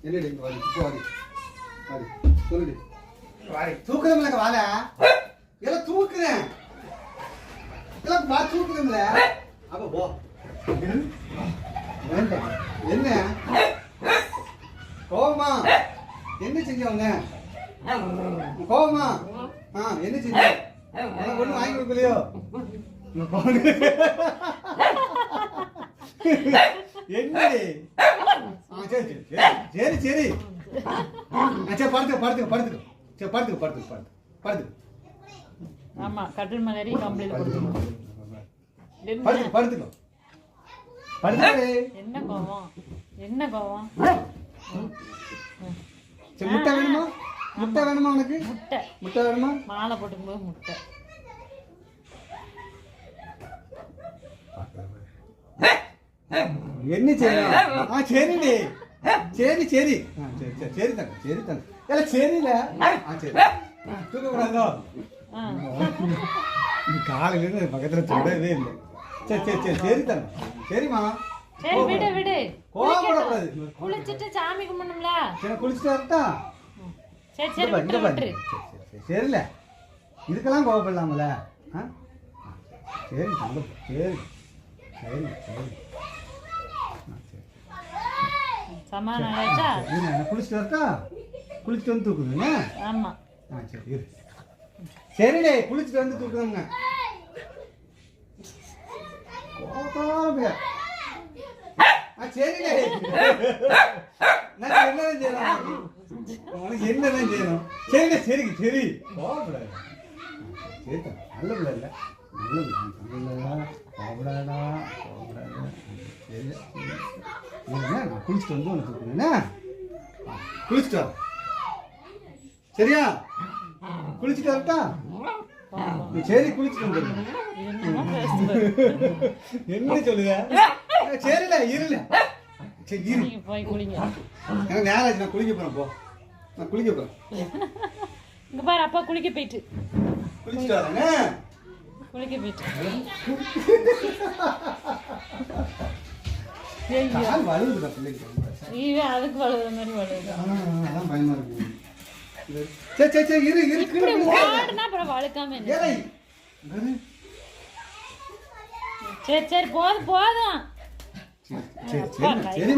என்னடி வாடி வாடி வாடி சொல்லுடி வாடி தூக்குறேன்ல வால எல்லாம் தூக்குறேன் எல்லாம் பா தூக்குறேன்ல அப்ப போ என்ன கோவமா என்ன செஞ்சவங்க கோவமா என்ன செஞ்ச உனக்கு ஒண்ணு வாங்கி கொடுக்கலையோ என்னடி சரி சரி சரி படுத்துக்க சரி படுத்துக்க ஆமா கட்டில் மேல ஏறி கம்ப்ளீட் படுத்துக்க என்ன கோவம் சரி முட்டை வேணுமா உனக்கு முட்டை வேணுமா மாலை போட்டுக்கும்போது முட்டை என்ன செய்யணும் சரிடி சரி சரி சரி தாங்க எல்லாம் சரியில்ல சரி தூக்கக்கூடாதோ காலையில இருந்து பக்கத்துல தொடவே இல்லை சரி தாங்க சரிம்மா சரி விடு கோவப்படக்கூடாது குளிச்சிட்டு சாமி கும்பிடணும்ல சரி குளிச்சுட்டு வரட்டா சரி சரியில்ல இதுக்கெல்லாம் கோவப்படலாம்ல சரி தங்க சரி சரி சரி சமாதானம் ஆயிடுச்சா குளிச்சுட்டு வரட்டா குளிச்சுட்டு வந்து தூக்குதுங்க ஆமா சரி இரு சரிடே குளிச்சுட்டு வந்து தூக்குதுங்க சரிடே நான் என்னதான் செய்யணும் உனக்கு என்னதான் செய்யணும் சரிடே சரிங்க சரி கோவப்படாது சரி நல்ல பிள்ளை இல்லை நல்ல கோவப்படாதா நான் குளிச்சுட்டு வந்து உனக்கு தூக்குறேன்னா குளிச்சுட்டு வர சரியா குளிச்சுட்டு வரட்டா சரி குளிச்சுட்டு வந்துடுங்க என்ன சொல்லுங்க சரிடா இருல சரி இரு போய் குளிங்க எனக்கு நேரம் ஆச்சு நான் குளிக்க போறேன் போ நான் குளிக்க போறேன் இங்க பாரு அப்பா குளிக்க போயிட்டு குளிச்சுட்டு வரேங்க குளிக்க போயிட்டு கால் வலுவுதுடா பிள்ளைக்கு அதுக்கு வலுவுற மாதிரி வலுவுது அதான் பயமா இருக்கு சரி இரு ஓடுனா அப்புறம் வழுக்காம சரி போதும் சரி